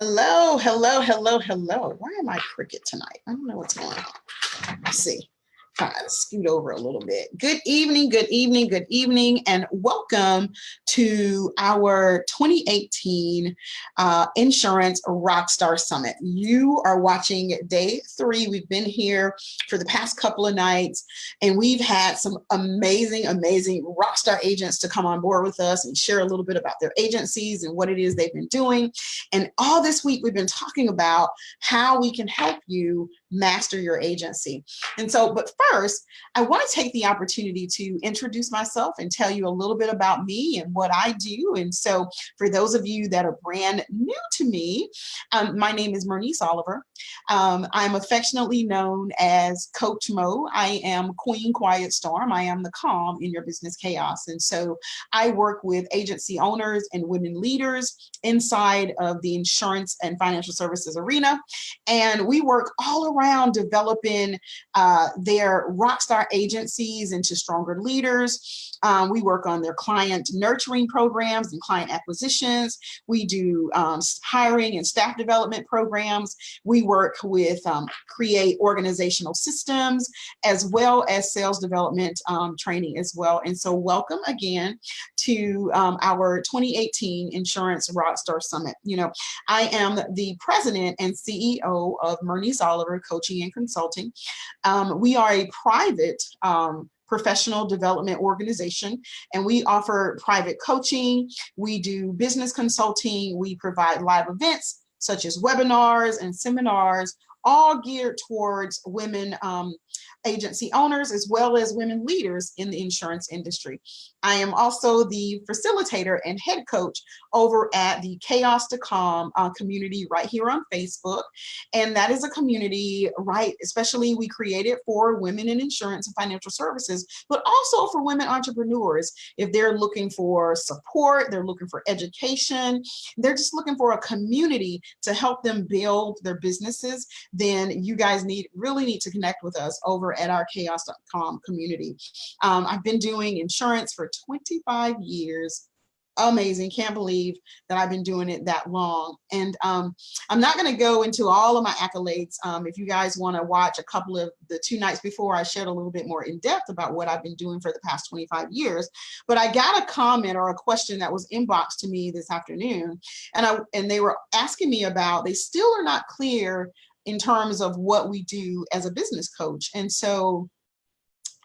Hello, hello, hello, hello. Why am I cricket tonight? I don't know what's going on. Let's see. Kind of scoot over a little bit. Good evening, good evening, good evening, and welcome to our 2018 Insurance Rockstar Summit. You are watching day 3. We've been here for the past couple of nights, and we've had some amazing, amazing rockstar agents to come on board with us and share a little bit about their agencies and what it is they've been doing. And all this week, we've been talking about how we can help you master your agency. And so, but first, I want to take the opportunity to introduce myself and tell you a little bit about me and what I do. And so, for those of you that are brand new to me, my name is Mernice Oliver. I'm affectionately known as Coach Mo. I am Queen Quiet Storm. I am the calm in your business chaos. And so, I work with agency owners and women leaders inside of the insurance and financial services arena. And we work all around developing their rockstar agencies into stronger leaders. We work on their client nurturing programs and client acquisitions. We do hiring and staff development programs. We work with create organizational systems as well as sales development training as well. And so welcome again to our 2018 Insurance Rockstar Summit. You know, I am the president and CEO of Mernice Oliver Coaching and Consulting. We are a private professional development organization, and we offer private coaching. We do business consulting. We provide live events such as webinars and seminars, all geared towards women agency owners as well as women leaders in the insurance industry. I am also the facilitator and head coach over at the Chaos to Calm community right here on Facebook. And that is a community, right, especially we created for women in insurance and financial services, but also for women entrepreneurs. If they're looking for support, they're looking for education, they're just looking for a community to help them build their businesses, then you guys really need to connect with us over at our chaos.com community. I've been doing insurance for 25 years. Amazing. Can't believe that I've been doing it that long. And I'm not going to go into all of my accolades. If you guys want to watch a couple of the 2 nights before, I shared a little bit more in depth about what I've been doing for the past 25 years. But I got a comment or a question that was inboxed to me this afternoon. And they were asking me about, they still are not clear in terms of what we do as a business coach. And so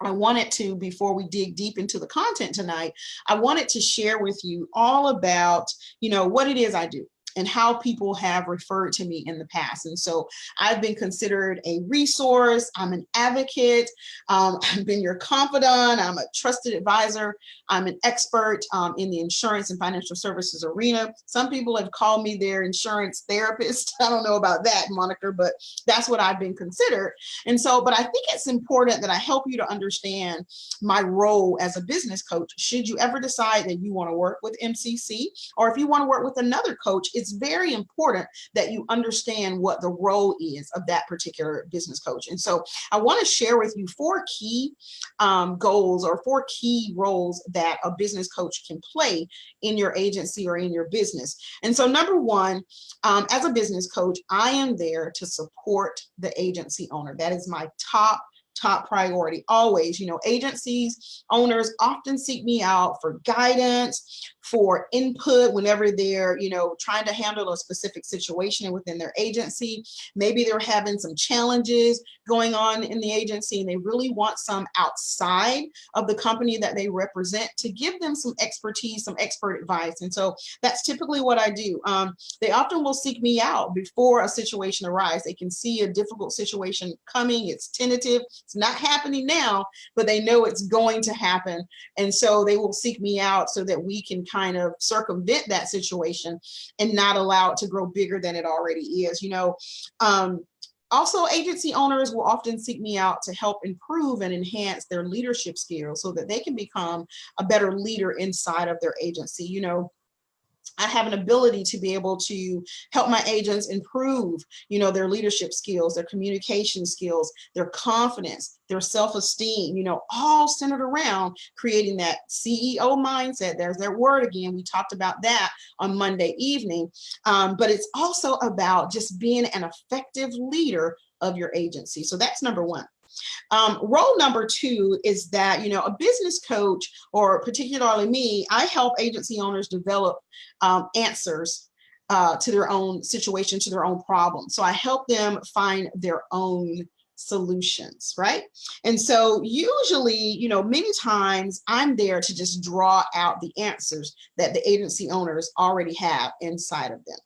I wanted to, before we dig deep into the content tonight, I wanted to share with you all about, what it is I do and how people have referred to me in the past. And so I've been considered a resource. I'm an advocate. I've been your confidant. I'm a trusted advisor. I'm an expert in the insurance and financial services arena. Some people have called me their insurance therapist. I don't know about that moniker, but that's what I've been considered. And so, but I think it's important that I help you to understand my role as a business coach. Should you ever decide that you want to work with MCC, or if you want to work with another coach, it's very important that you understand what the role is of that particular business coach. And so I want to share with you 4 key goals or 4 key roles that a business coach can play in your agency or in your business. And so number 1, as a business coach, I am there to support the agency owner. That is my top priority always. Agencies owners often seek me out for guidance, for input whenever they're trying to handle a specific situation within their agency. Maybe they're having some challenges going on in the agency and they really want some outside of the company that they represent to give them some expertise, some expert advice. And so that's typically what I do. They often will seek me out before a situation arises. They can see a difficult situation coming. It's tentative. It's not happening now, but they know it's going to happen. And so they will seek me out so that we can kind of circumvent that situation and not allow it to grow bigger than it already is. Also, agency owners will often seek me out to help improve and enhance their leadership skills so that they can become a better leader inside of their agency. I have an ability to be able to help my agents improve, their leadership skills, their communication skills, their confidence, their self-esteem, all centered around creating that CEO mindset. There's that word again. We talked about that on Monday evening. But it's also about just being an effective leader of your agency. So that's number one. Role number two is that, a business coach, or particularly me, I help agency owners develop answers to their own situation, to their own problem. So I help them find their own solutions, right? And so usually, many times I'm there to just draw out the answers that the agency owners already have inside of them.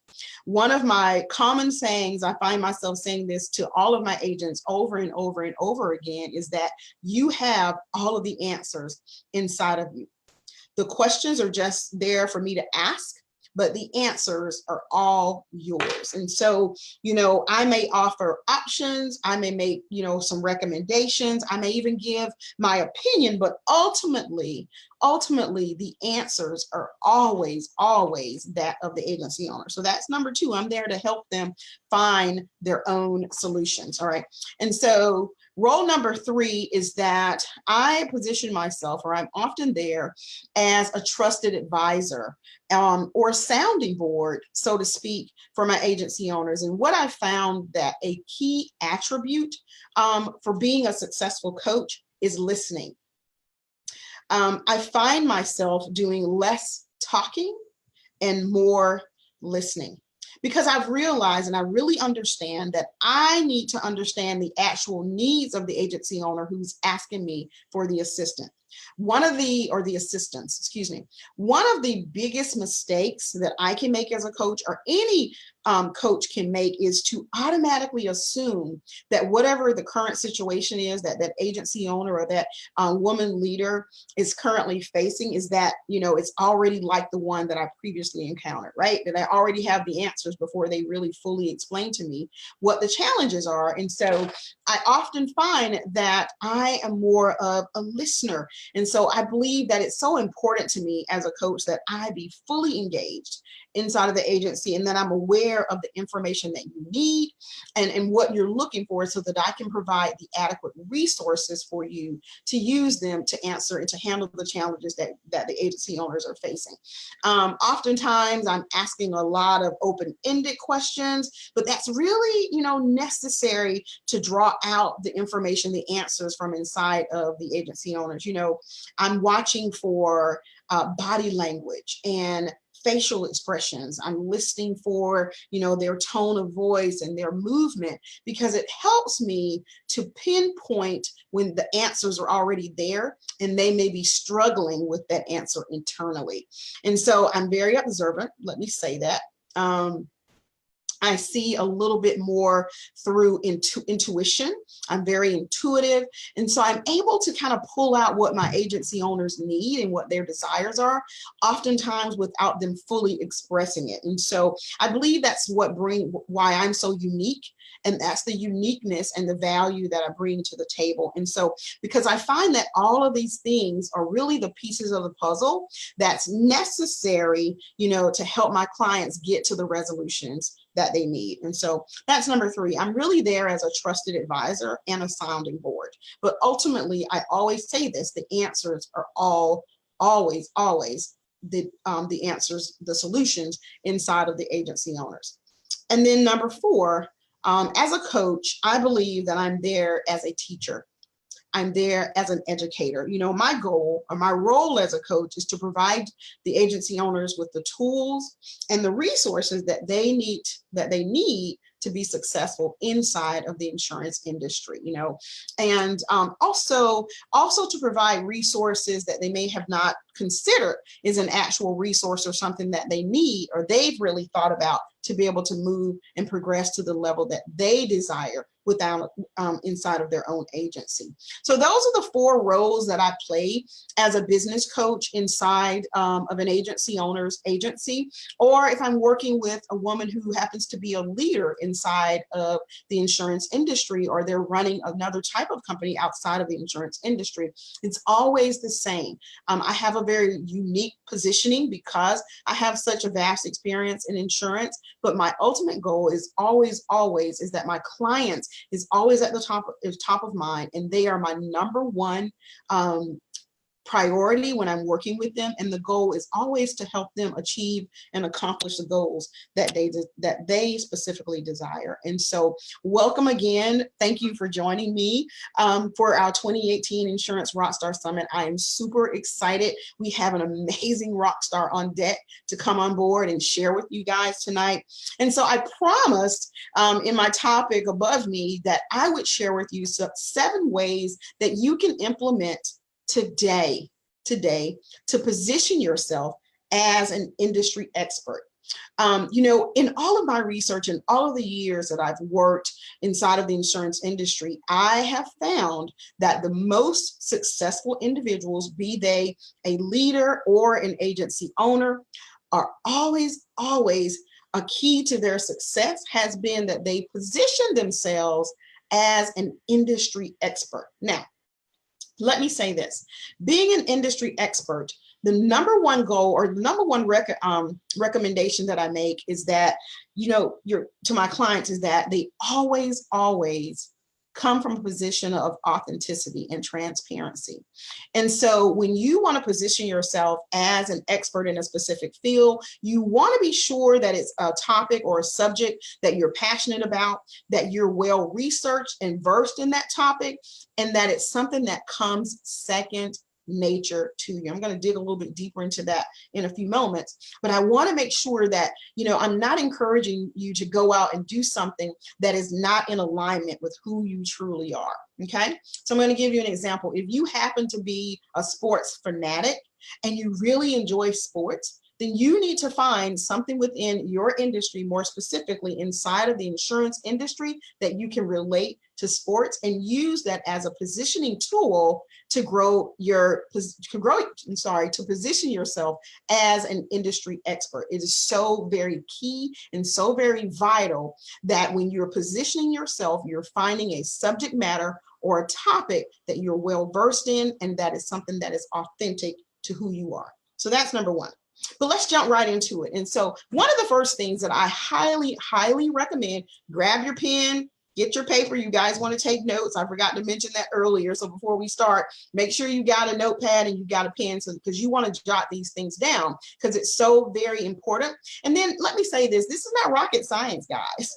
One of my common sayings, I find myself saying this to all of my agents over and over and over again, is that you have all of the answers inside of you. The questions are just there for me to ask, but the answers are all yours. And so, I may offer options, I may make, some recommendations, I may even give my opinion, but ultimately, the answers are always that of the agency owner. So that's number two. I'm there to help them find their own solutions. All right. And so role number three is that I position myself, or I'm often there as a trusted advisor, or a sounding board, so to speak, for my agency owners. And what I found that a key attribute for being a successful coach is listening. I find myself doing less talking and more listening, because I've realized and I really understand that I need to understand the actual needs of the agency owner who's asking me for the assistance. One of the biggest mistakes that I can make as a coach, or any coach can make, is to automatically assume that whatever the current situation is that agency owner or that woman leader is currently facing, is that, it's already like the one that I previously encountered, right? That I already have the answers before they really fully explain to me what the challenges are. And so I often find that I am more of a listener. And so I believe that it's so important to me as a coach that I be fully engaged inside of the agency, and that I'm aware of the information that you need and what you're looking for, so that I can provide the adequate resources for you to use them to answer and to handle the challenges that the agency owners are facing. Oftentimes I'm asking a lot of open-ended questions, but that's really, necessary to draw out the information, the answers from inside of the agency owners. I'm watching for body language and facial expressions. I'm listening for, their tone of voice and their movement, because it helps me to pinpoint when the answers are already there and they may be struggling with that answer internally. And so I'm very observant, let me say that. I see a little bit more through intuition. I'm very intuitive. And so I'm able to kind of pull out what my agency owners need and what their desires are, oftentimes without them fully expressing it. And so I believe that's why I'm so unique. And that's the uniqueness and the value that I bring to the table. And so, because I find that all of these things are really the pieces of the puzzle that's necessary, to help my clients get to the resolutions that they need. And so that's number three. I'm really there as a trusted advisor and a sounding board. But ultimately, I always say this, the answers are always the answers, the solutions inside of the agency owners. And then number four, as a coach, I believe that I'm there as a teacher. I'm there as an educator. My goal or my role as a coach is to provide the agency owners with the tools and the resources that they need to be successful inside of the insurance industry, and also to provide resources that they may have not considered is an actual resource or something that they need or they've really thought about to be able to move and progress to the level that they desire without inside of their own agency. So those are the 4 roles that I play as a business coach inside of an agency owner's agency, or if I'm working with a woman who happens to be a leader inside of the insurance industry, or they're running another type of company outside of the insurance industry. It's always the same. I have a very unique positioning because I have such a vast experience in insurance, but my ultimate goal is always is that my clients is always at the top of mind, and they are my number one priority when I'm working with them, and the goal is always to help them achieve and accomplish the goals that they specifically desire. And so welcome again. Thank you for joining me for our 2018 Insurance Rockstar Summit. I am super excited. We have an amazing rock star on deck to come on board and share with you guys tonight. And so I promised in my topic above me that I would share with you 7 ways that you can implement today to position yourself as an industry expert. You know, in all of my research and all of the years that I've worked inside of the insurance industry, I have found that the most successful individuals, be they a leader or an agency owner, are always a key to their success has been that they position themselves as an industry expert. Now, let me say this, being an industry expert, the number one goal or the number one recommendation that I make is that, you know, to my clients is that they always come from a position of authenticity and transparency. And so when you want to position yourself as an expert in a specific field, you want to be sure that it's a topic or a subject that you're passionate about, that you're well researched and versed in that topic, and that it's something that comes second nature to you. I'm going to dig a little bit deeper into that in a few moments, but I want to make sure that, you know, I'm not encouraging you to go out and do something that is not in alignment with who you truly are. Okay. So I'm going to give you an example. If you happen to be a sports fanatic and you really enjoy sports, then you need to find something within your industry, more specifically inside of the insurance industry, that you can relate to sports and use that as a positioning tool to to position yourself as an industry expert. It is so very key and so very vital that when you're positioning yourself, you're finding a subject matter or a topic that you're well versed in, and that is something that is authentic to who you are. So that's number one. But let's jump right into it. And so one of the first things that I highly recommend, grab your pen, get your paper. You guys want to take notes. I forgot to mention that earlier. So before we start, make sure you got a notepad and you got a pen, because you want to jot these things down because it's so very important. And then let me say this is not rocket science, guys.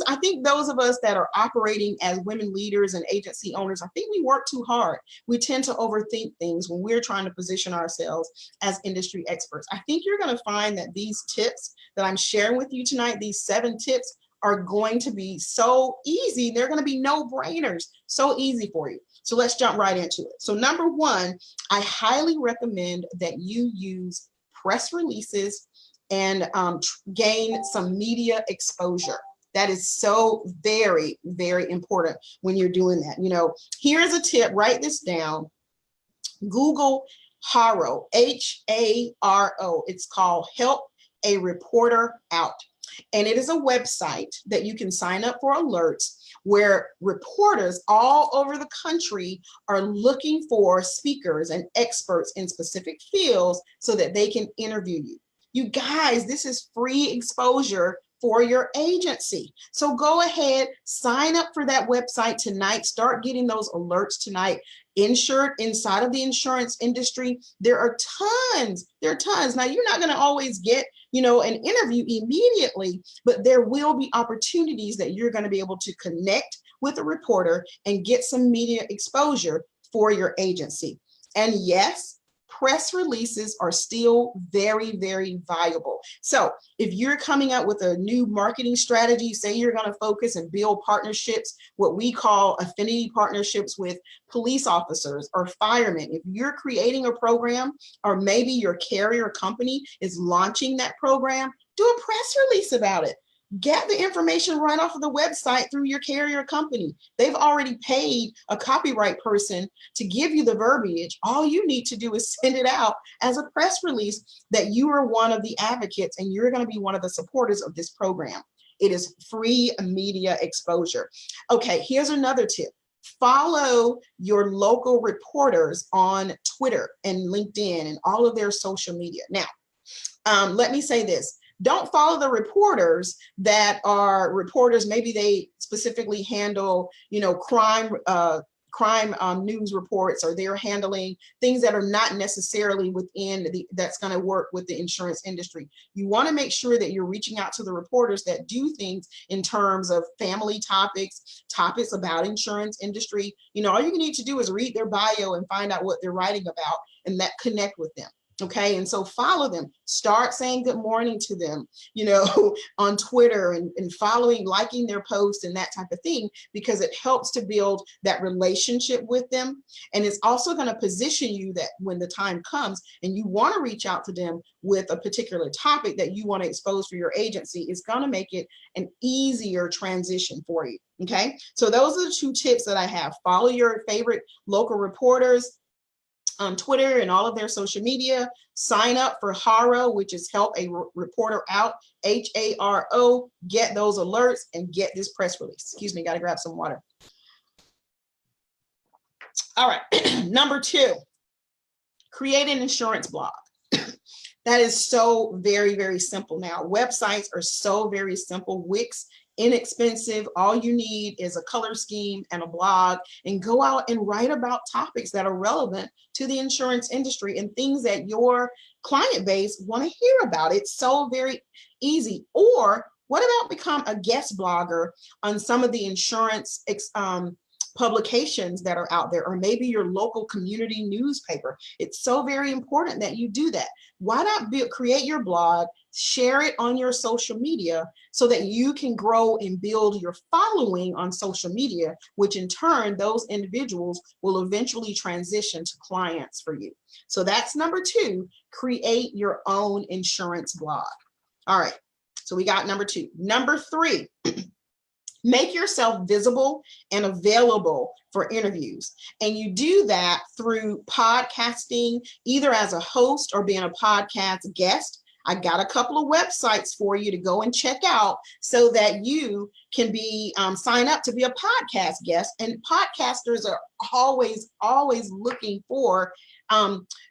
I think those of us that are operating as women leaders and agency owners, I think we work too hard. We tend to overthink things when we're trying to position ourselves as industry experts. I think you're going to find that these tips that I'm sharing with you tonight, these 7 tips, are going to be so easy. They're going to be no-brainers, so easy for you. So let's jump right into it. So number 1, I highly recommend that you use press releases and gain some media exposure. That is so very, very important when you're doing that. You know, here's a tip, write this down. Google HARO, H-A-R-O. It's called Help a Reporter Out. And it is a website that you can sign up for alerts where reporters all over the country are looking for speakers and experts in specific fields so that they can interview you. You guys, this is free exposure for your agency. So go ahead, sign up for that website tonight. Start getting those alerts tonight. Insured inside of the insurance industry, there are tons. Now, you're not going to always get, you know, an interview immediately, but there will be opportunities that you're going to be able to connect with a reporter and get some media exposure for your agency. And yes, press releases are still very, very valuable. So if you're coming out with a new marketing strategy, say you're going to focus and build partnerships, what we call affinity partnerships with police officers or firemen. If you're creating a program, or maybe your carrier company is launching that program, Do a press release about it. Get the information right off of the website through your carrier company. They've already paid a copyright person to give you the verbiage. All you need to do is send it out as a press release that you are one of the advocates and you're going to be one of the supporters of this program. It is free media exposure. Okay, here's another tip. Follow your local reporters on Twitter and LinkedIn and all of their social media. Now, let me say this. Don't follow the reporters that are reporters. Maybe they specifically handle, crime news reports, or they're handling things that are not necessarily within that's going to work with the insurance industry. You want to make sure that you're reaching out to the reporters that do things in terms of family topics about insurance industry. All you need to do is read their bio and find out what they're writing about, and that connect with them. Okay, and so follow them. Start saying good morning to them, on Twitter, and following, liking their posts and that type of thing, because it helps to build that relationship with them. And it's also going to position you that when the time comes and you want to reach out to them with a particular topic that you want to expose for your agency, it's going to make it an easier transition for you. Okay, so those are the 2 tips that I have. Follow your favorite local reporters on Twitter and all of their social media. Sign up for HARO, which is Help a Reporter Out, HARO. Get those alerts and get this press release. Excuse me, got to grab some water. All right, number 2, create an insurance blog. That is so very, very simple now. Websites are so very simple. Wix, inexpensive. All you need is a color scheme and a blog, and go out and write about topics that are relevant to the insurance industry and things that your client base want to hear about. It's so very easy. Or what about become a guest blogger on some of the insurance publications that are out there, or maybe your local community newspaper. It's so very important that you do that. Why not create your blog, share it on your social media so that you can grow and build your following on social media, which in turn, those individuals will eventually transition to clients for you. So that's number 2, create your own insurance blog. All right, so we got number 2. Number 3, make yourself visible and available for interviews. And you do that through podcasting, either as a host or being a podcast guest. I got a couple of websites for you to go and check out so that you can be sign up to be a podcast guest. And podcasters are always looking for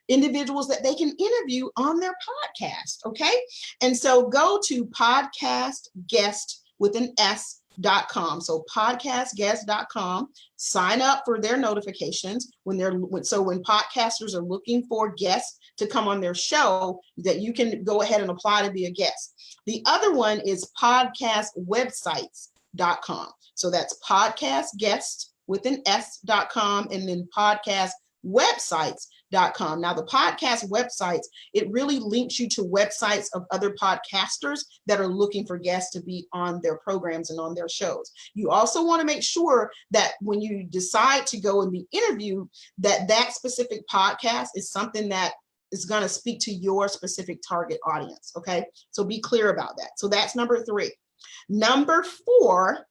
individuals that they can interview on their podcast. Okay. And so go to podcastguest.com. So podcastguest.com, sign up for their notifications when podcasters are looking for guests to come on their show, that you can go ahead and apply to be a guest. The other one is podcastwebsites.com. So that's podcastguest.com and then podcastwebsites.com. Now the podcast websites, it really links you to websites of other podcasters that are looking for guests to be on their programs and on their shows. You also want to make sure that when you decide to go and be interviewed, that specific podcast is something that is going to speak to your specific target audience. Okay, so be clear about that. So that's number 3. Number 4,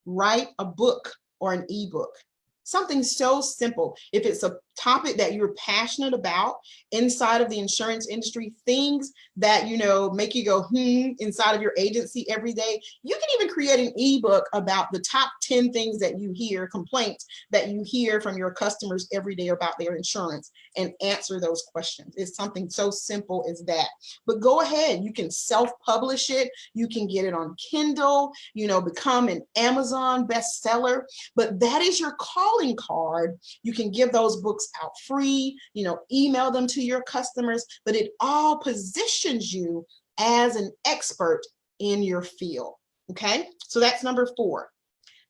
write a book or an ebook. Something so simple. If it's a topic that you're passionate about inside of the insurance industry, things that, make you go, inside of your agency every day, you can even create an ebook about the top 10 things that you hear, complaints that you hear from your customers every day about their insurance, and answer those questions. It's something so simple as that. But go ahead, you can self-publish it. You can get it on Kindle, become an Amazon bestseller. But that is your calling card. You can give those books out free, email them to your customers, but it all positions you as an expert in your field. Okay, so that's number 4.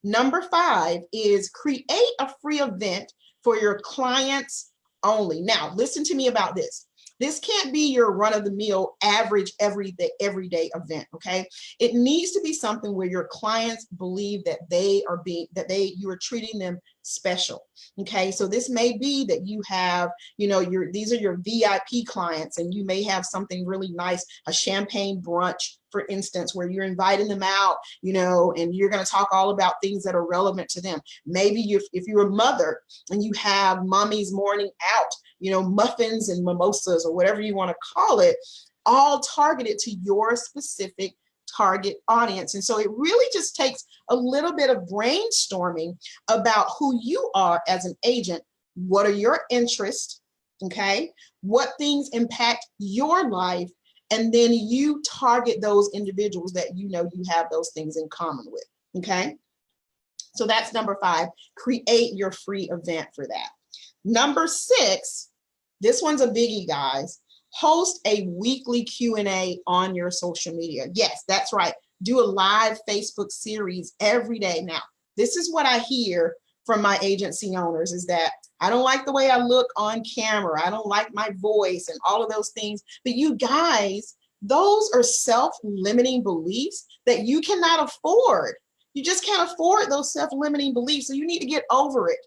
Number 5 is create a free event for your clients only. Now, listen to me about this. This can't be your run-of-the-mill average everyday event. Okay, it needs to be something where your clients believe that you are treating them special. Okay, so this may be that you have, these are your VIP clients, and you may have something really nice, a champagne brunch, for instance, where you're inviting them out, and you're going to talk all about things that are relevant to them. Maybe if you're a mother and you have mommy's morning out, muffins and mimosas or whatever you want to call it, all targeted to your specific target audience. And so it really just takes a little bit of brainstorming about who you are as an agent. What are your interests? Okay. What things impact your life? And then you target those individuals that you have those things in common with. Okay. So that's number 5. Create your free event for that. Number 6, this one's a biggie, guys. Host a weekly Q&A on your social media. Yes, that's right. Do a live Facebook series every day. Now, this is what I hear from my agency owners, is that I don't like the way I look on camera. I don't like my voice and all of those things. But you guys, those are self-limiting beliefs that you cannot afford. You just can't afford those self-limiting beliefs. So you need to get over it.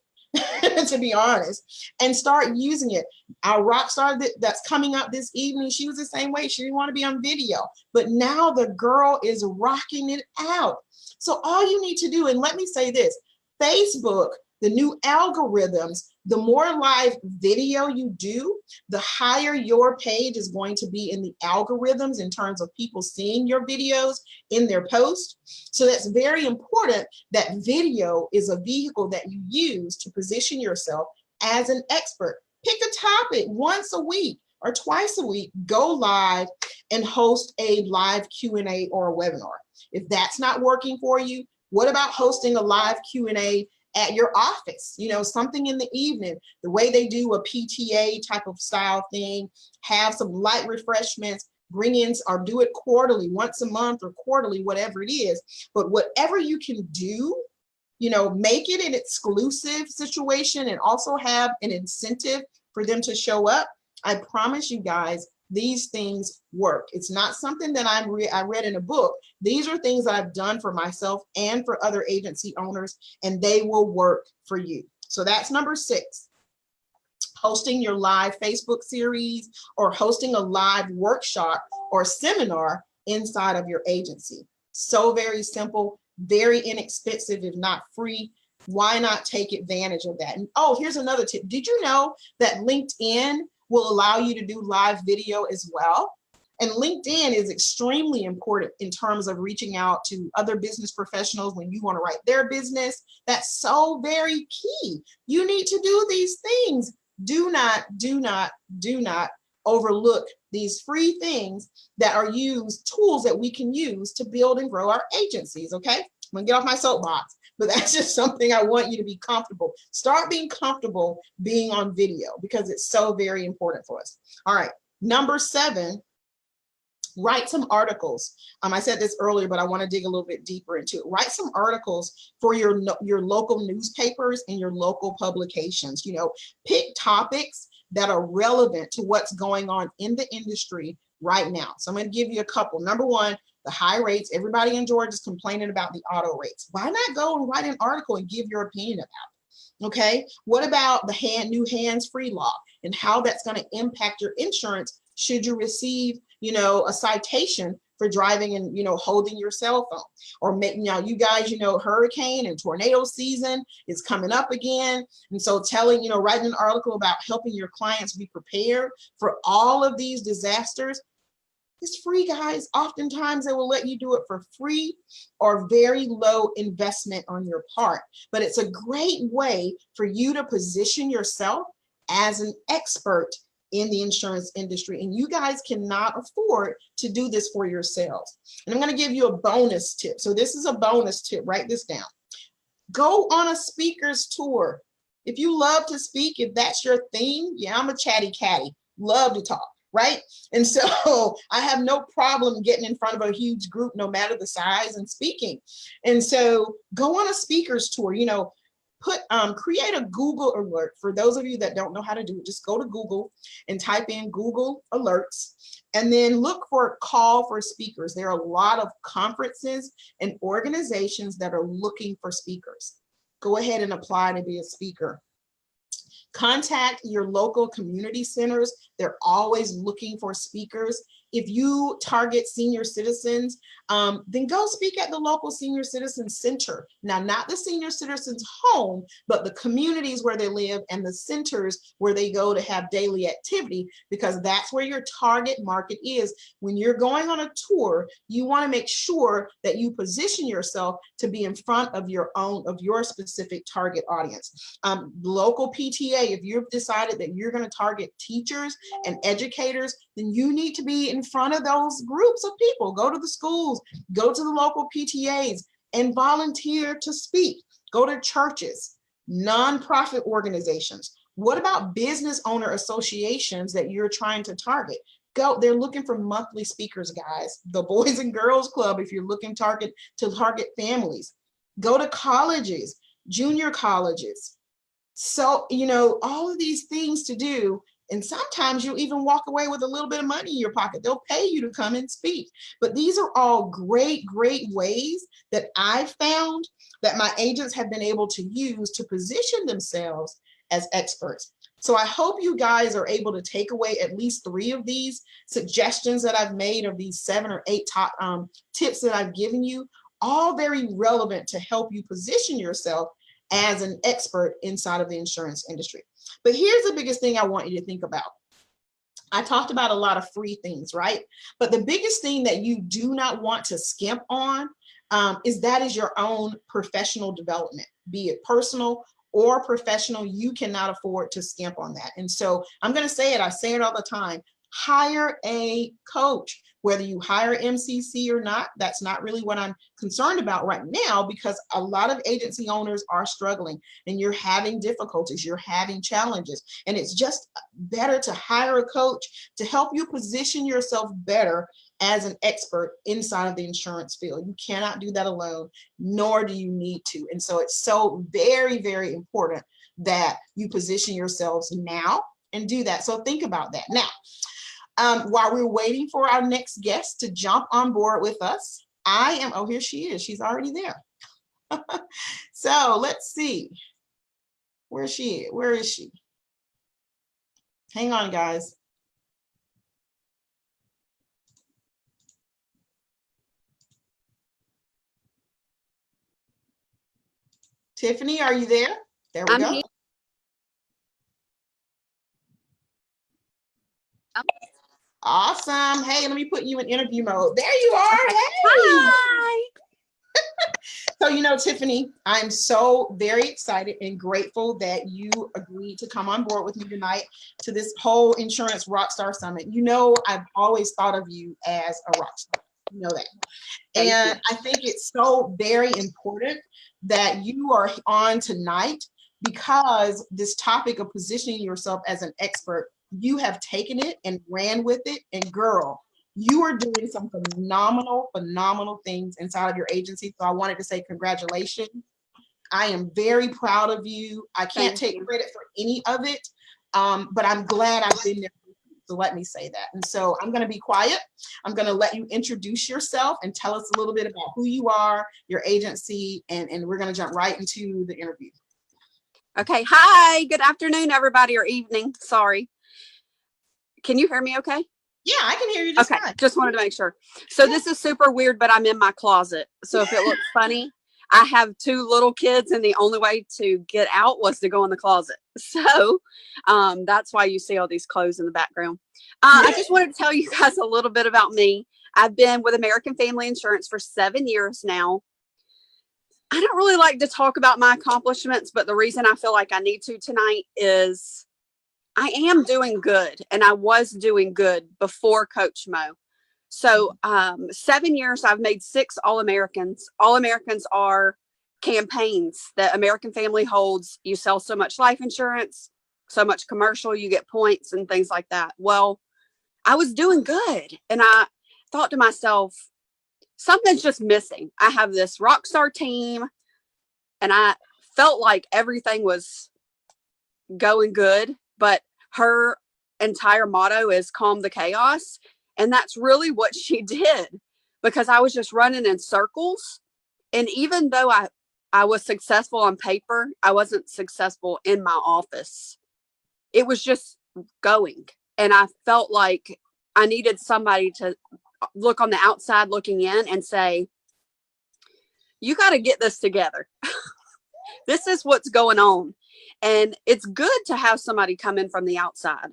To be honest, and start using it. Our rock star that's coming up this evening, she was the same way. She didn't want to be on video, but now the girl is rocking it out. So all you need to do, and let me say this, Facebook, the new algorithms, the more live video you do, the higher your page is going to be in the algorithms in terms of people seeing your videos in their posts. So that's very important that video is a vehicle that you use to position yourself as an expert. Pick a topic once a week or twice a week, go live and host a live Q&A or a webinar. If that's not working for you, what about hosting a live Q&A at your office, something in the evening, the way they do a PTA type of style thing, have some light refreshments, bring in or do it quarterly, once a month or quarterly, whatever it is. But whatever you can do, make it an exclusive situation and also have an incentive for them to show up. I promise you guys, these things work. It's not something that I read in a book. These are things that I've done for myself and for other agency owners, and they will work for you. So that's number 6. Hosting your live Facebook series or hosting a live workshop or seminar inside of your agency. So very simple, very inexpensive, if not free. Why not take advantage of that? And here's another tip. Did you know that LinkedIn will allow you to do live video as well? And LinkedIn is extremely important in terms of reaching out to other business professionals when you want to write their business. That's so very key. You need to do these things. Do not overlook these free things that are tools that we can use to build and grow our agencies, okay? I'm gonna get off my soapbox, but that's just something I want you to be comfortable. Start being comfortable being on video because it's so very important for us. All right, number 7, write some articles. I said this earlier, but I want to dig a little bit deeper into it. Write some articles for your local newspapers and your local publications. Pick topics that are relevant to what's going on in the industry right now. So I'm going to give you a couple. Number 1, the high rates. Everybody in Georgia is complaining about the auto rates. Why not go and write an article and give your opinion about it? Okay. What about the new hands-free law and how that's going to impact your insurance should you receive, a citation for driving and, holding your cell phone? Or now you guys, hurricane and tornado season is coming up again. And so writing an article about helping your clients be prepared for all of these disasters. It's free, guys. Oftentimes they will let you do it for free or very low investment on your part. But it's a great way for you to position yourself as an expert in the insurance industry. And you guys cannot afford to do this for yourselves. And I'm going to give you a bonus tip. So this is a bonus tip. Write this down. Go on a speaker's tour. If you love to speak, if that's your thing, yeah, I'm a chatty catty. Love to talk. Right? And so I have no problem getting in front of a huge group, no matter the size, and speaking. And so go on a speaker's tour, create a Google alert. For those of you that don't know how to do it, just go to Google and type in Google Alerts and then look for a call for speakers. There are a lot of conferences and organizations that are looking for speakers. go ahead and apply to be a speaker. Contact your local community centers. They're always looking for speakers. If you target senior citizens, then go speak at the local senior citizen center. Now, not the senior citizen's home, but the communities where they live and the centers where they go to have daily activity, because that's where your target market is. When you're going on a tour, you want to make sure that you position yourself to be in front of your specific target audience. Local PTA, if you've decided that you're going to target teachers and educators, then you need to be in front of those groups of people. Go to the schools, go to the local PTAs and volunteer to speak. Go to churches, nonprofit organizations. What about business owner associations that you're trying to target? Go, they're looking for monthly speakers, guys. The Boys and Girls Club, if you're looking to target families. Go to colleges, junior colleges. So, you know, all of these things to do. And sometimes you'll even walk away with a little bit of money in your pocket. They'll pay you to come and speak. But these are all great ways that I've found that my agents have been able to use to position themselves as experts. So I hope you guys are able to take away at least 3 of these suggestions that I've made, of these 7 or 8 top tips that I've given you, all very relevant to help you position yourself as an expert inside of the insurance industry. But here's the biggest thing I want you to think about. I talked about a lot of free things, right? But the biggest thing that you do not want to skimp on is your own professional development, be it personal or professional. You cannot afford to skimp on that. And so I'm going to say it, I say it all the time, hire a coach. Whether you hire MCC or not, that's not really what I'm concerned about right now, because a lot of agency owners are struggling and you're having difficulties, you're having challenges, and it's just better to hire a coach to help you position yourself better as an expert inside of the insurance field. You cannot do that alone, nor do you need to. And so it's so very, very important that you position yourselves now and do that. So think about that. Now, while we're waiting for our next guest to jump on board with us, oh, here she is. She's already there. So let's see. Where is she? Hang on, guys. Tiffany, are you there? There we go. Awesome. Hey, let me put you in interview mode. There you are. Hey. Hi. So, you know, Tiffany, I'm so very excited and grateful that you agreed to come on board with me tonight to this whole Insurance Rockstar Summit. You know, I've always thought of you as a rock star. You know that. And I think it's so very important that you are on tonight, because this topic of positioning yourself as an expert, you have taken it and ran with it, and girl, you are doing some phenomenal things inside of your agency. So I wanted to say congratulations. I am very proud of you. I can't take credit for any of it, but I'm glad I've been there. So let me say that. And so I'm going to be quiet. I'm going to let you introduce yourself and tell us a little bit about who you are, your agency, and we're going to jump right into the interview. Okay. Hi. Good afternoon, everybody, or evening. Sorry. Can you hear me okay? Yeah, I can hear you just fine. Just wanted to make sure. So This is super weird, but I'm in my closet. So if it looks funny, I have 2 little kids, and the only way to get out was to go in the closet. So that's why you see all these clothes in the background. I just wanted to tell you guys a little bit about me. I've been with American Family Insurance for 7 years now. I don't really like to talk about my accomplishments, but the reason I feel like I need to tonight is I am doing good, and I was doing good before Coach Mo. So 7 years, I've made 6 All-Americans. All-Americans are campaigns that American Family holds. You sell so much life insurance, so much commercial, you get points and things like that. Well, I was doing good, and I thought to myself, something's just missing. I have this rock star team, and I felt like everything was going good, but her entire motto is calm the chaos. And that's really what she did, because I was just running in circles. And even though I I was successful on paper. I wasn't successful in my office. It was just going. And I felt like I needed somebody to look on the outside looking in and say, you got to get this together. This is what's going on. And it's good to have somebody come in from the outside.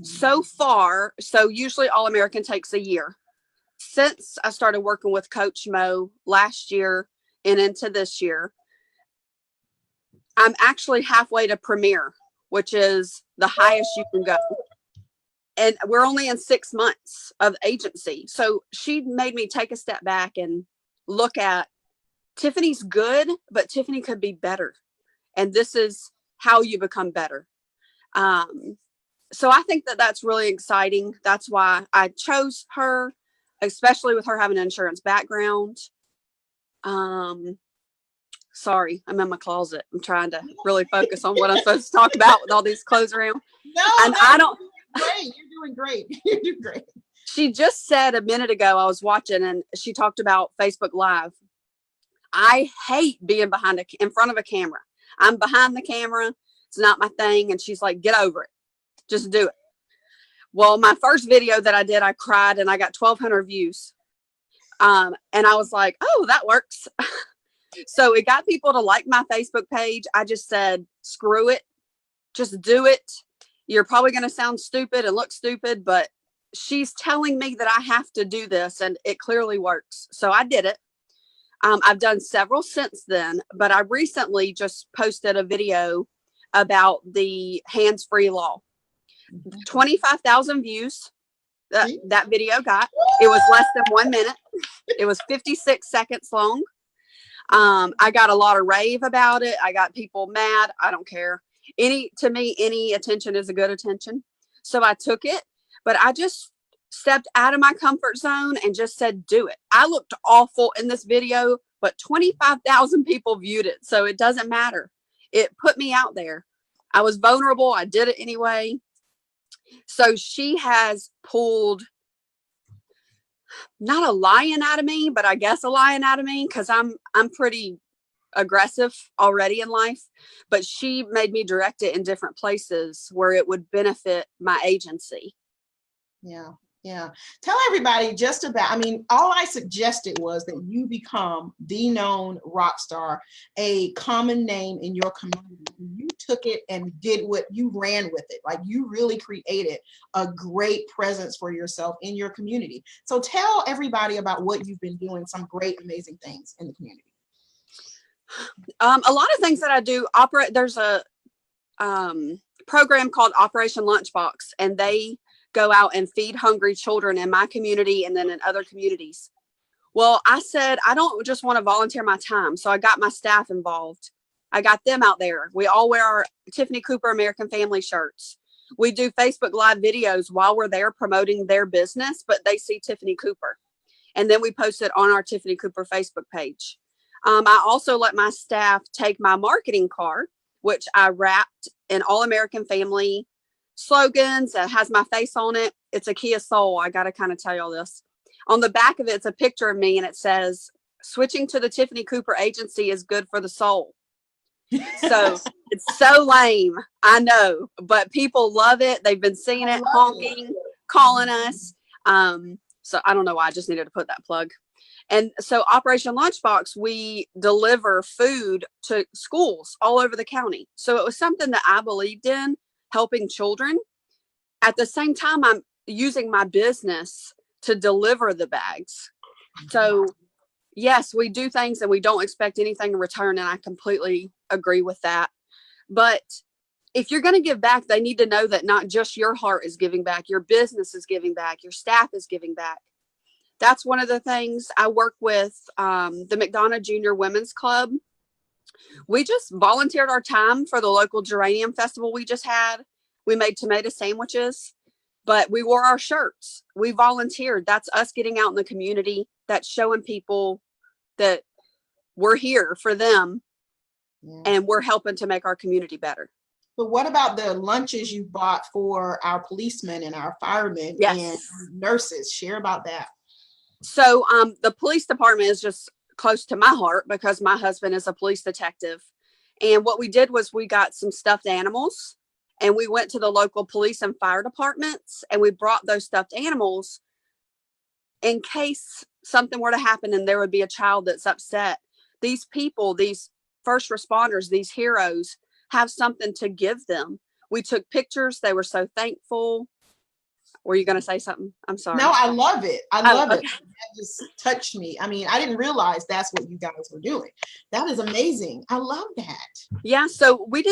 So far, so usually All American takes a year. Since I started working with Coach Mo last year and into this year, I'm actually halfway to Premier, which is the highest you can go. And we're only in 6 months of agency. So she made me take a step back and look at Tiffany's good, but Tiffany could be better. And this is how you become better. So I think that that's really exciting. That's why I chose her, especially with her having an insurance background. Sorry, I'm in my closet. I'm trying to really focus on what I'm supposed to talk about with all these clothes around. No, and I don't. Great, you're doing great. You're doing great. She just said a minute ago, I was watching, and she talked about Facebook Live. I hate being in front of a camera. I'm behind the camera. It's not my thing. And she's like, get over it. Just do it. Well, my first video that I did, I cried and I got 1,200 views. And I was like, oh, that works. So it got people to like my Facebook page. I just said, screw it. Just do it. You're probably going to sound stupid and look stupid, but she's telling me that I have to do this and it clearly works. So I did it. I've done several since then, but I recently just posted a video about the hands-free law. 25,000 views that video got. It was less than 1 minute. It was 56 seconds long. I got a lot of rave about it. I got people mad. I don't care. To me, any attention is a good attention. So I took it, but I just stepped out of my comfort zone and just said, do it. I looked awful in this video, but 25,000 people viewed it. So it doesn't matter. It put me out there. I was vulnerable. I did it anyway. So she has pulled not a lion out of me, but I guess a lion out of me, because I'm pretty aggressive already in life. But she made me direct it in different places where it would benefit my agency. Yeah. Yeah. Tell everybody just about, all I suggested was that you become the known rock star, a common name in your community. You took it and did what you ran with it. Like, you really created a great presence for yourself in your community. So tell everybody about what you've been doing, some great, amazing things in the community. A lot of things that I do there's a program called Operation Lunchbox, and they go out and feed hungry children in my community and then in other communities. Well, I said, I don't just want to volunteer my time. So I got my staff involved. I got them out there. We all wear our Tiffany Cooper American Family shirts. We do Facebook Live videos while we're there promoting their business, but they see Tiffany Cooper. And then we post it on our Tiffany Cooper Facebook page. I also let my staff take my marketing card, which I wrapped in All American Family slogans that has my face on it. It's a Kia Soul. I got to kind of tell y'all this. On the back of it, it's a picture of me, and it says, switching to the Tiffany Cooper agency is good for the soul. So it's so lame, I know, but people love it. They've been seeing it, honking, calling us. So I don't know why, I just needed to put that plug. And so Operation Lunchbox, we deliver food to schools all over the county. So it was something that I believed in, helping children. At the same time, I'm using my business to deliver the bags. So yes, we do things and we don't expect anything in return. And I completely agree with that. But if you're going to give back, they need to know that not just your heart is giving back, your business is giving back, your staff is giving back. That's one of the things. I work with the McDonough Junior Women's Club. We just volunteered our time for the local geranium festival we just had. We made tomato sandwiches, but we wore our shirts. We volunteered. That's us getting out in the community. That's showing people that we're here for them, and we're helping to make our community better. But what about the lunches you bought for our policemen and our firemen and nurses? Share about that. So the police department is just close to my heart because my husband is a police detective. And what we did was we got some stuffed animals and we went to the local police and fire departments and we brought those stuffed animals in case something were to happen and there would be a child that's upset. These people, these first responders, these heroes have something to give them. We took pictures. They were so thankful. Were you going to say something? I'm sorry. No, I love it. I love okay. it. That just touched me. I mean, I didn't realize that's what you guys were doing. That is amazing. I love that. Yeah. So we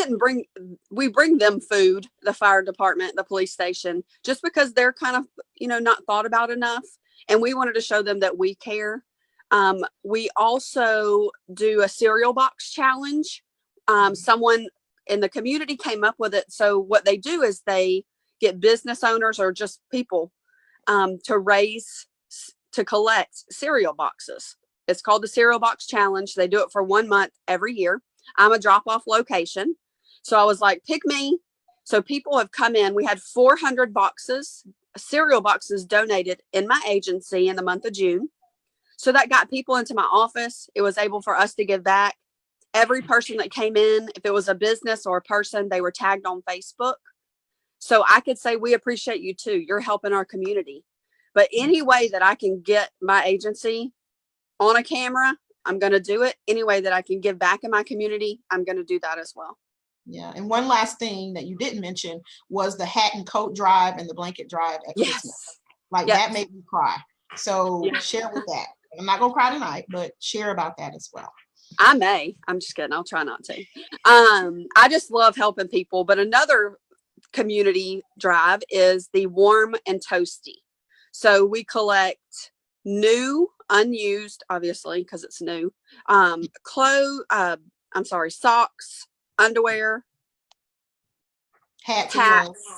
bring them food, the fire department, the police station, just because they're kind of, not thought about enough. And we wanted to show them that we care. We also do a cereal box challenge. Someone in the community came up with it. So what they do is they get business owners or just people to collect cereal boxes. It's called the Cereal Box Challenge. They do it for 1 month every year. I'm a drop-off location. So I was like, pick me. So people have come in. We had 400 cereal boxes donated in my agency in the month of June. So that got people into my office. It was able for us to give back. Every person that came in, if it was a business or a person, they were tagged on Facebook. So I could say, we appreciate you too. You're helping our community. But any way that I can get my agency on a camera, I'm going to do it. Any way that I can give back in my community, I'm going to do that as well. Yeah. And one last thing that you didn't mention was the hat and coat drive and the blanket drive at Christmas. Like that made me cry. So share with that. I'm not going to cry tonight, but share about that as well. I'm just kidding. I'll try not to. I just love helping people. But another community drive is the Warm and Toasty. So we collect new, unused, obviously, because it's new, socks, underwear, hats,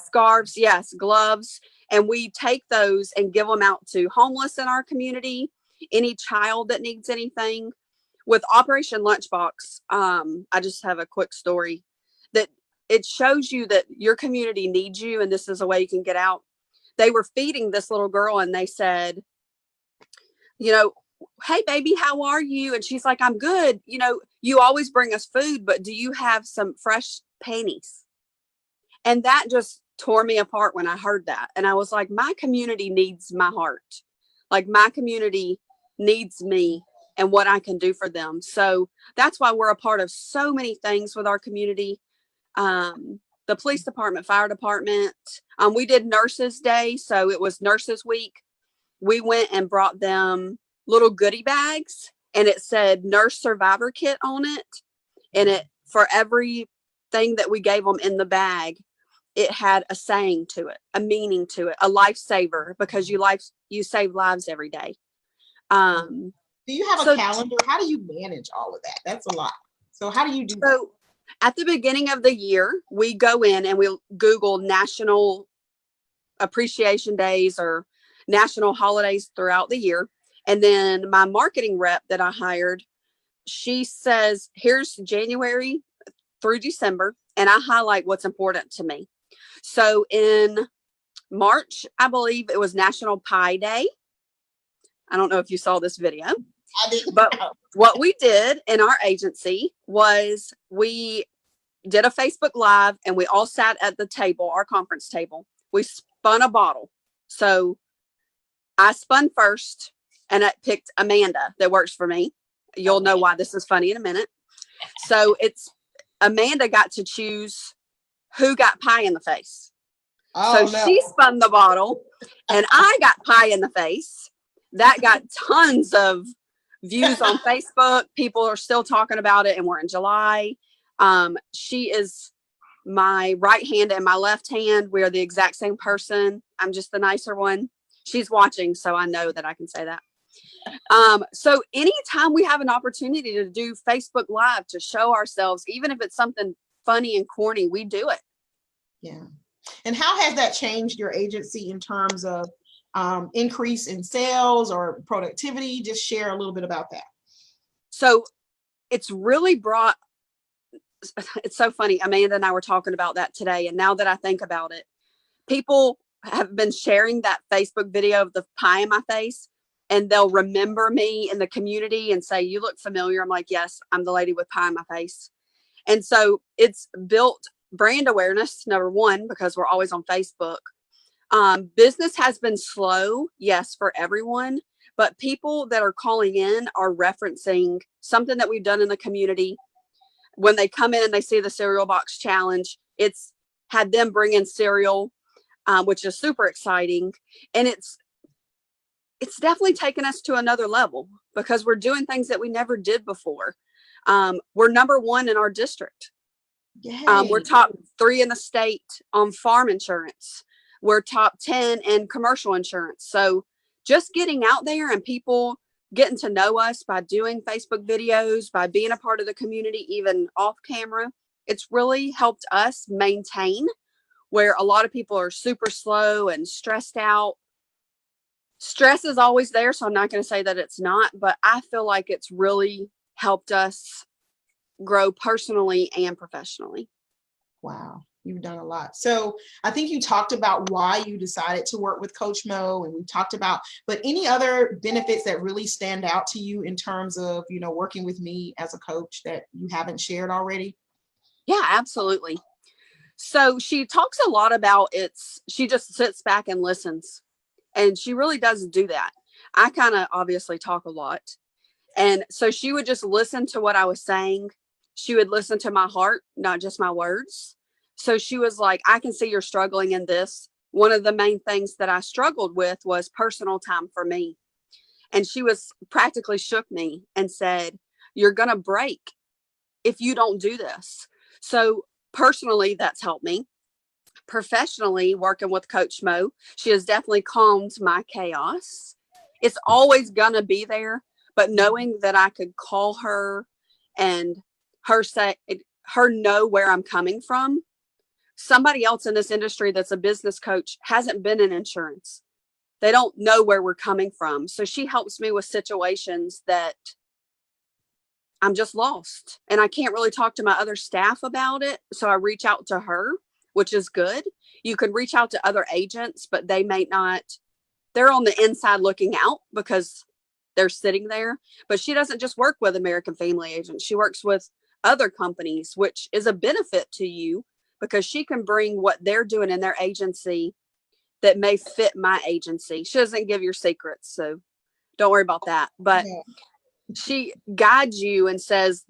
scarves, yes, gloves. And we take those and give them out to homeless in our community, any child that needs anything. With Operation Lunchbox, I just have a quick story that it shows you that your community needs you and this is a way you can get out. They were feeding this little girl and they said, hey, baby, how are you? And she's like, I'm good. You always bring us food, but do you have some fresh panties? And that just tore me apart when I heard that. And I was like, my community needs my heart. Like my community needs me and what I can do for them. So that's why we're a part of so many things with our community. The police department, fire department. We did Nurses Day. So it was Nurses Week. We went and brought them little goodie bags and it said Nurse Survivor Kit on it. And it, for everything that we gave them in the bag, it had a saying to it, a meaning to it, a lifesaver, because you save lives every day. Do you have a calendar? How do you manage all of that? That's a lot. So how do you do that? At the beginning of the year, we go in and we Google national appreciation days or national holidays throughout the year. And then my marketing rep that I hired, she says, here's January through December, and I highlight what's important to me. So in March, I believe it was National Pie Day. I don't know if you saw this video. I didn't. But what we did in our agency was we did a Facebook Live and we all sat at the table, our conference table. We spun a bottle. So I spun first and I picked Amanda that works for me. You'll know why this is funny in a minute. So Amanda got to choose who got pie in the face. She spun the bottle and I got pie in the face. That got tons of views on Facebook. People are still talking about it and we're in July. She is my right hand and my left hand. We are the exact same person. I'm just the nicer one. She's watching, so I know that I can say that. So anytime we have an opportunity to do Facebook Live to show ourselves, even if it's something funny and corny, we do it. Yeah. And how has that changed your agency in terms of increase in sales or productivity? Just share a little bit about that. So it's really it's so funny. Amanda and I were talking about that today. And now that I think about it, people have been sharing that Facebook video of the pie in my face. and they'll remember me in the community and say, "You look familiar." I'm like, "Yes, I'm the lady with pie in my face." And so it's built brand awareness, number one, because we're always on Facebook. Business has been slow, yes, for everyone, but people that are calling in are referencing something that we've done in the community. When they come in and they see the cereal box challenge, it's had them bring in cereal, which is super exciting. And it's definitely taken us to another level because we're doing things that we never did before. We're number one in our district. We're top 3 in the state on farm insurance. We're top 10 in commercial insurance. So just getting out there and people getting to know us by doing Facebook videos, by being a part of the community, even off camera, it's really helped us maintain where a lot of people are super slow and stressed out. Stress is always there, so I'm not going to say that it's not, but I feel like it's really helped us grow personally and professionally. Wow, you've done a lot. So I think you talked about why you decided to work with Coach Mo, and we talked about, but any other benefits that really stand out to you in terms of, working with me as a coach that you haven't shared already? Yeah, absolutely. So she talks a lot about she just sits back and listens, and she really does do that. I kind of obviously talk a lot. And so she would just listen to what I was saying. She would listen to my heart, not just my words. So she was like, "I can see you're struggling in this." One of the main things that I struggled with was personal time for me. And she was practically shook me and said, "You're going to break if you don't do this." So personally, that's helped me. Professionally, working with Coach Mo, she has definitely calmed my chaos. It's always going to be there, but knowing that I could call her and her know where I'm coming from. Somebody else in this industry that's a business coach hasn't been in insurance. They don't know where we're coming from. So she helps me with situations that I'm just lost and I can't really talk to my other staff about it. So I reach out to her, which is good. You can reach out to other agents, but they may not, they're on the inside looking out because they're sitting there. But she doesn't just work with American Family Agents. She works with other companies, which is a benefit to you because she can bring what they're doing in their agency that may fit my agency. She doesn't give your secrets, so don't worry about that. But she guides you and says,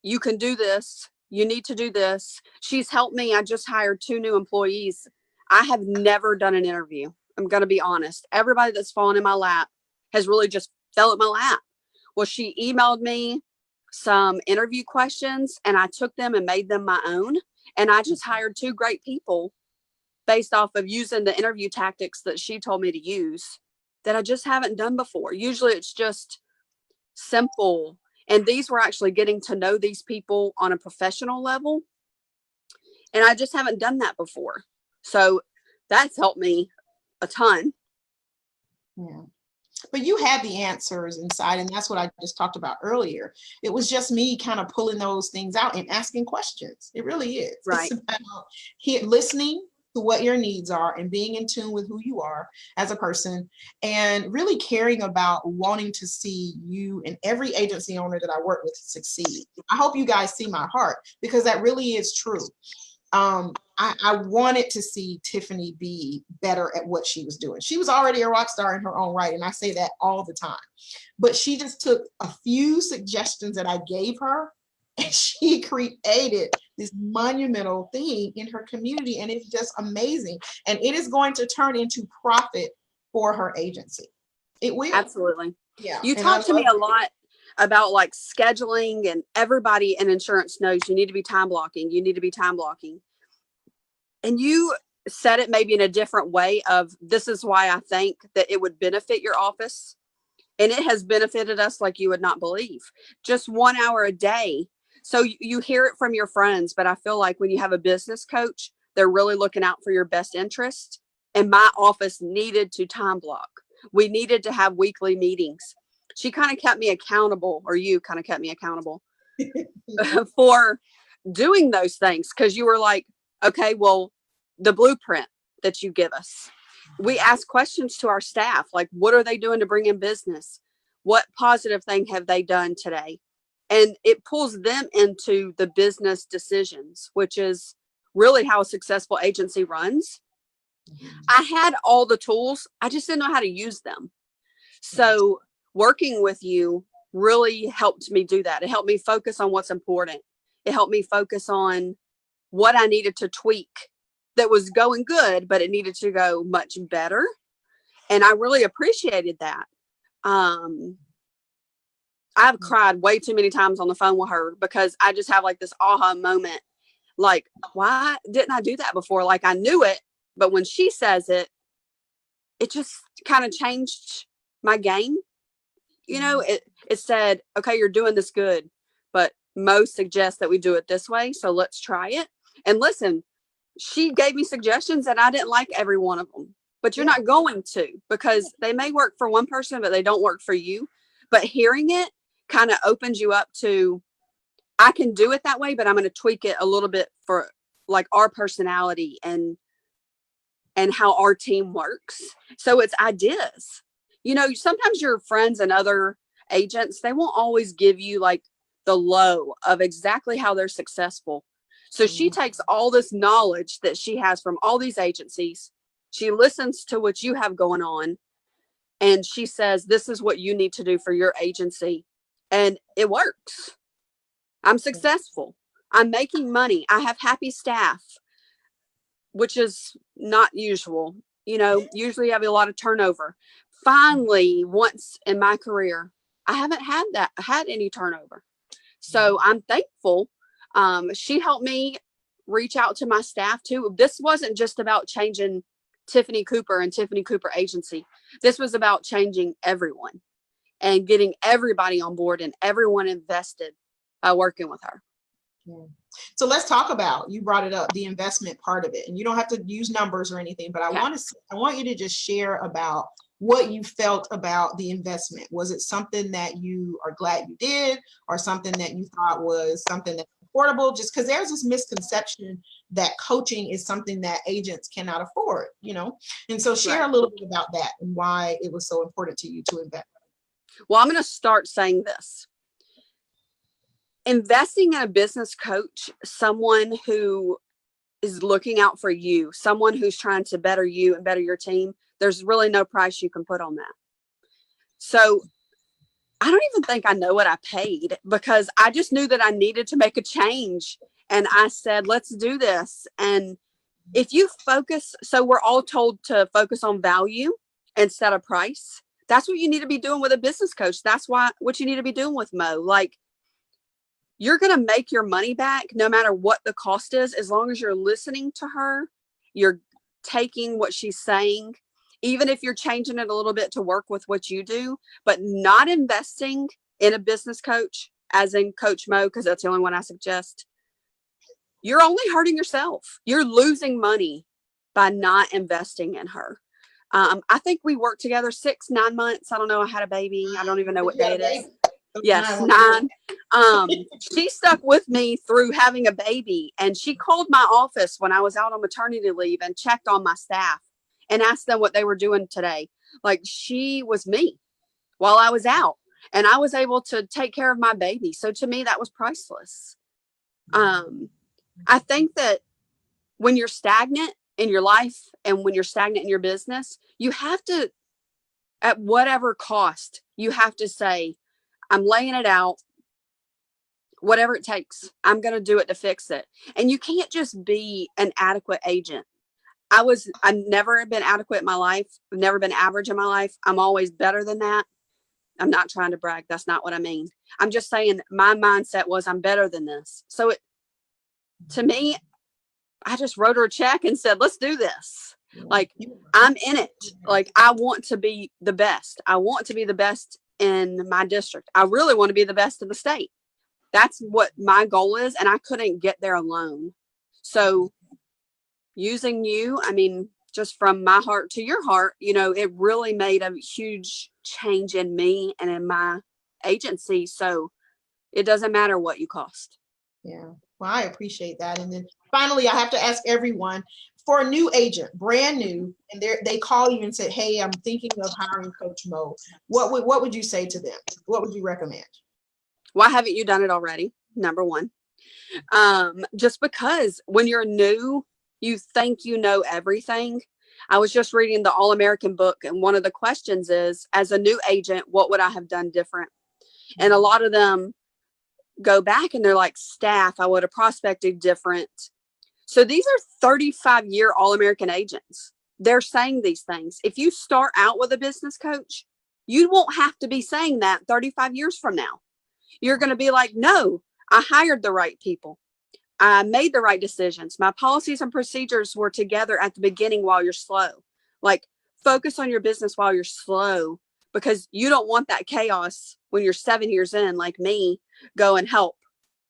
you can do this. You need to do this. She's helped me. I just hired 2 new employees. I have never done an interview. I'm going to be honest. Everybody that's fallen in my lap has really just fell in my lap. Well, she emailed me some interview questions and I took them and made them my own. And I just hired 2 great people based off of using the interview tactics that she told me to use that I just haven't done before. Usually it's just simple. And these were actually getting to know these people on a professional level. And I just haven't done that before. So that's helped me a ton. Yeah. But you had the answers inside, and that's what I just talked about earlier. It was just me kind of pulling those things out and asking questions. It really is. Right. It's about listening to what your needs are and being in tune with who you are as a person and really caring about wanting to see you and every agency owner that I work with succeed. I hope you guys see my heart because that really is true. I wanted to see Tiffany be better at what she was doing. She was already a rock star in her own right, and I say that all the time. But she just took a few suggestions that I gave her, and she created this monumental thing in her community, and it's just amazing. And it is going to turn into profit for her agency. It will. Absolutely. Yeah. You talk to me a lot about like scheduling, and everybody in insurance knows you need to be time blocking. You need to be time blocking. And you said it maybe in a different way of, this is why I think that it would benefit your office. And it has benefited us like you would not believe. Just 1 hour a day. So you hear it from your friends, but I feel like when you have a business coach, they're really looking out for your best interest. And my office needed to time block. We needed to have weekly meetings. She kind of kept me accountable, or you kind of kept me accountable for doing those things. Because you were like, okay, well, the blueprint that you give us, we ask questions to our staff, like, what are they doing to bring in business? What positive thing have they done today? And it pulls them into the business decisions, which is really how a successful agency runs. I had all the tools, I just didn't know how to use them. So working with you really helped me do that. It helped me focus on what's important. It helped me focus on what I needed to tweak that was going good, but it needed to go much better. And I really appreciated that. I've cried way too many times on the phone with her because I just have like this aha moment. Like, why didn't I do that before? Like, I knew it, but when she says it, it just kind of changed my game. You know, it said, okay, you're doing this good, but most suggest that we do it this way. So let's try it. And listen, she gave me suggestions and I didn't like every one of them, but you're not going to, because they may work for one person, but they don't work for you. But hearing it kind of opens you up to, I can do it that way, but I'm going to tweak it a little bit for like our personality and how our team works. So it's ideas. You know, sometimes your friends and other agents, they won't always give you like the low of exactly how they're successful. So she takes all this knowledge that she has from all these agencies. She listens to what you have going on. And she says, this is what you need to do for your agency. And it works. I'm successful. I'm making money. I have happy staff, which is not usual. You know, usually I have a lot of turnover. Finally, once in my career, I haven't had any turnover. So I'm thankful. She helped me reach out to my staff too. This wasn't just about changing Tiffany Cooper and Tiffany Cooper Agency. This was about changing everyone and getting everybody on board and everyone invested by working with her. Yeah. So let's talk about, you brought it up, the investment part of it, and you don't have to use numbers or anything, but I want you to just share about what you felt about the investment. Was it something that you are glad you did, or something that you thought was something that's affordable? Just because there's this misconception that coaching is something that agents cannot afford, you know? And so share a little bit about that and why it was so important to you to invest. Well, I'm going to start saying this. Investing in a business coach, someone who is looking out for you, someone who's trying to better you and better your team, there's really no price you can put on that. So I don't even think I know what I paid, because I just knew that I needed to make a change. And I said, let's do this. And if you focus, so we're all told to focus on value instead of price. That's what you need to be doing with a business coach. That's what you need to be doing with Mo. Like, you're going to make your money back no matter what the cost is, as long as you're listening to her, you're taking what she's saying, even if you're changing it a little bit to work with what you do, but not investing in a business coach, as in Coach Mo, because that's the only one I suggest. You're only hurting yourself. You're losing money by not investing in her. I think we worked together 6-9 months. I don't know. I had a baby. I don't even know what day it is. Yes, 9. She stuck with me through having a baby, and she called my office when I was out on maternity leave and checked on my staff and asked them what they were doing today. Like, she was me while I was out, and I was able to take care of my baby. So to me, that was priceless. I think that when you're stagnant in your life and when you're stagnant in your business, you have to, at whatever cost, you have to say, I'm laying it out, whatever it takes. I'm going to do it to fix it. And you can't just be an adequate agent. I've never been adequate in my life. I've never been average in my life. I'm always better than that. I'm not trying to brag. That's not what I mean. I'm just saying my mindset was, I'm better than this. So to me, I just wrote her a check and said, let's do this. Like, I'm in it. Like, I want to be the best. I want to be the best in my district. I really want to be the best in the state. That's what my goal is. And I couldn't get there alone. So using you, I mean, just from my heart to your heart, you know, it really made a huge change in me and in my agency. So it doesn't matter what you cost. Yeah. Well, I appreciate that. And then finally, I have to ask everyone, for a new agent, brand new, and they call you and say, hey, I'm thinking of hiring Coach Mo, what would you say to them? What would you recommend? Why haven't you done it already? Number one. Just because when you're new, you think you know everything. I was just reading the All-American book, and one of the questions is, as a new agent, what would I have done different? And a lot of them go back and they're like, staff, I would have prospected different. So these are 35-year All-American agents. They're saying these things. If you start out with a business coach, you won't have to be saying that 35 years from now. You're going to be like, no, I hired the right people. I made the right decisions. My policies and procedures were together at the beginning while you're slow. Like, focus on your business while you're slow, because you don't want that chaos when you're 7 years in, like me, go and help.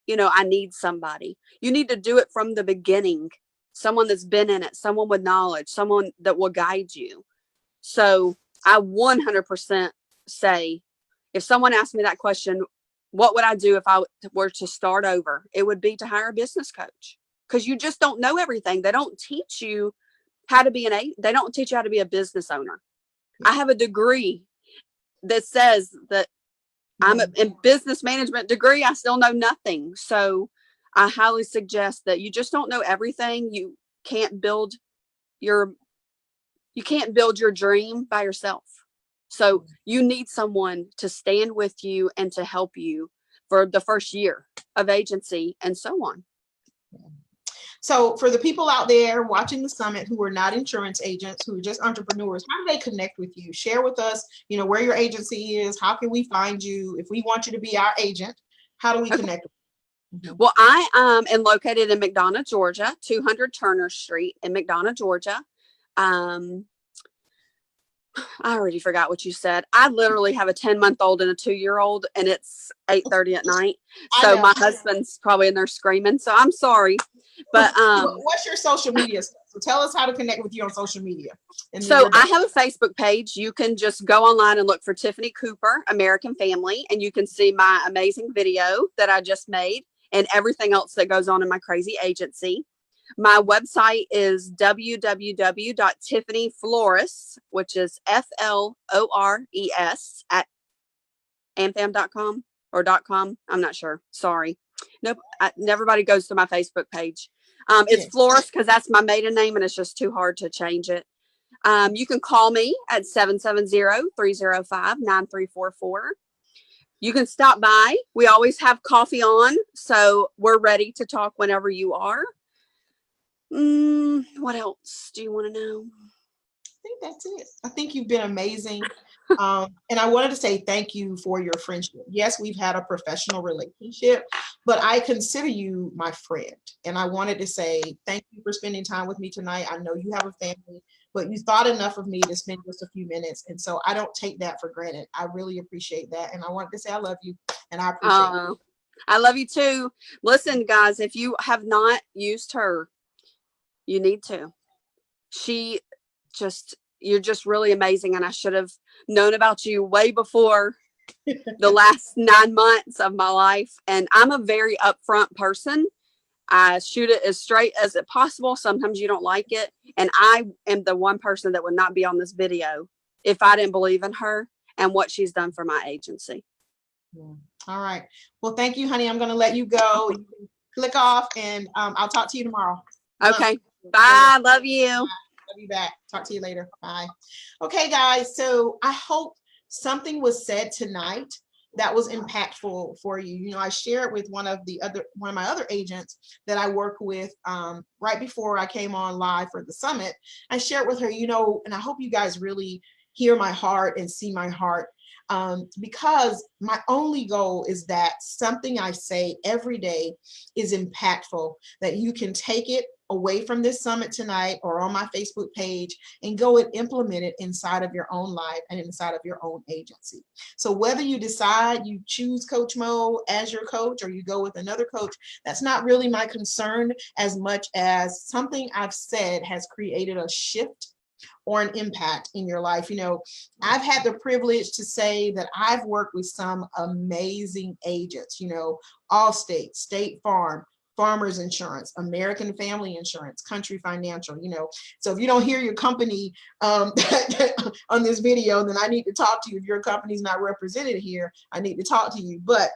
I need somebody. You need to do it from the beginning. Someone that's been in it, someone with knowledge, someone that will guide you. So I 100% say, if someone asked me that question, what would I do if I were to start over? It would be to hire a business coach, because you just don't know everything. They don't teach you how to be they don't teach you how to be a business owner. I have a degree that says that I'm in business management degree. I still know nothing. So I highly suggest that you just don't know everything. You can't build your dream by yourself. So you need someone to stand with you and to help you for the first year of agency and so on. So for the people out there watching the summit who are not insurance agents, who are just entrepreneurs, how do they connect with you? Share with us, where your agency is. How can we find you? If we want you to be our agent, how do we connect? Well, I am located in McDonough, Georgia, 200 Turner Street in McDonough, Georgia. I already forgot what you said. I literally have a 10-month-old and a 2-year-old, and it's 8:30 at night. So my husband's probably in there screaming. So I'm sorry. But what's your social media stuff? So tell us how to connect with you on social media. So I have a Facebook page. You can just go online and look for Tiffany Cooper, American Family, and you can see my amazing video that I just made and everything else that goes on in my crazy agency. My website is www.tiffanyflores, which is FLORES at amfam.com or .com. I'm not sure. Sorry. Nope. Everybody goes to my Facebook page. It's Flores because that's my maiden name and it's just too hard to change it. You can call me at 770-305-9344. You can stop by. We always have coffee on, so we're ready to talk whenever you are. What else do you want to know? I think that's it. I think you've been amazing. And I wanted to say thank you for your friendship. Yes, we've had a professional relationship, but I consider you my friend. And I wanted to say thank you for spending time with me tonight. I know you have a family, but you thought enough of me to spend just a few minutes. And so I don't take that for granted. I really appreciate that. And I wanted to say I love you and I appreciate it. I love you too. Listen, guys, if you have not used her, you need to. You're just really amazing. And I should have known about you way before the last 9 months of my life. And I'm a very upfront person. I shoot it as straight as it possible. Sometimes you don't like it. And I am the one person that would not be on this video if I didn't believe in her and what she's done for my agency. All right. Well, thank you, honey. I'm going to let you go. You can click off and I'll talk to you tomorrow. Okay. Bye. Love you. Bye. Love you back. Talk to you later. Bye. Okay, guys. So I hope something was said tonight that was impactful for you. I shared with one of my other agents that I work with right before I came on live for the summit. I shared with her, and I hope you guys really hear my heart and see my heart, because my only goal is that something I say every day is impactful, that you can take it away from this summit tonight or on my Facebook page and go and implement it inside of your own life and inside of your own agency. So whether you decide you choose Coach Mo as your coach or you go with another coach, that's not really my concern as much as something I've said has created a shift or an impact in your life. I've had the privilege to say that I've worked with some amazing agents, Allstate, State Farm, Farmers Insurance, American Family Insurance, Country Financial, you know. So if you don't hear your company on this video, then I need to talk to you. If your company's not represented here, I need to talk to you. But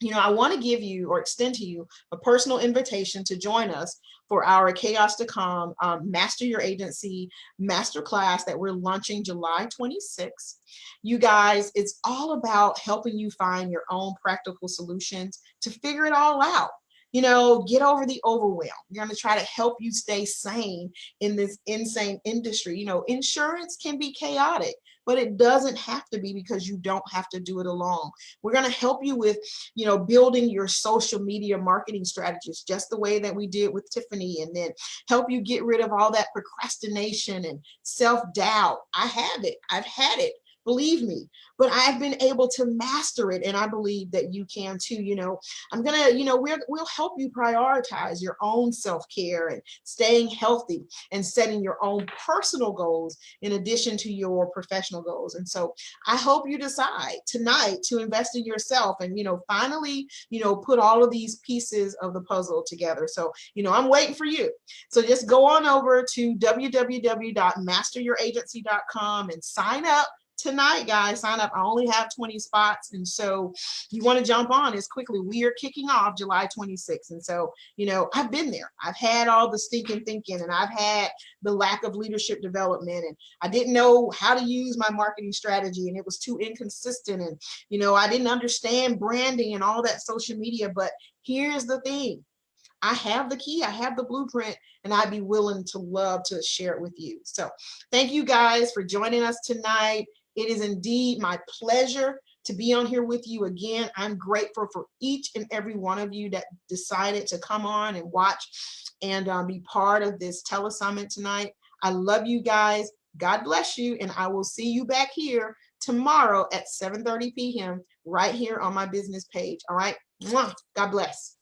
you know, I want to give you or extend to you a personal invitation to join us for our Chaos to Calm Master Your Agency Masterclass that we're launching July 26th. You guys, it's all about helping you find your own practical solutions to figure it all out. You know, get over the overwhelm. We're going to try to help you stay sane in this insane industry. You know, insurance can be chaotic, but it doesn't have to be, because you don't have to do it alone. We're going to help you with, you know, building your social media marketing strategies, just the way that we did with Tiffany, and then help you get rid of all that procrastination and self-doubt. I have it. I've had it. Believe me, but I've been able to master it, and I believe that you can too. You know, I'm gonna, you know, we'll help you prioritize your own self-care and staying healthy and setting your own personal goals in addition to your professional goals. And so I hope you decide tonight to invest in yourself and, you know, finally, you know, put all of these pieces of the puzzle together. So, you know, I'm waiting for you. So just go on over to www.masteryouragency.com and sign up tonight, guys. Sign up. I only have 20 spots, and so you want to jump on as quickly. We are kicking off July 26th, and so, you know, I've been there. I've had all the stinking thinking, and I've had the lack of leadership development, and I didn't know how to use my marketing strategy, and it was too inconsistent, and, you know, I didn't understand branding and all that social media. But here's the thing: I have the key, I have the blueprint, and I'd be willing to love to share it with you. So thank you guys for joining us tonight. It is indeed my pleasure to be on here with you again. I'm grateful for each and every one of you that decided to come on and watch and be part of this telesummit tonight. I love you guys. God bless you. And I will see you back here tomorrow at 7:30 p.m. right here on my business page. All right. Mwah. God bless.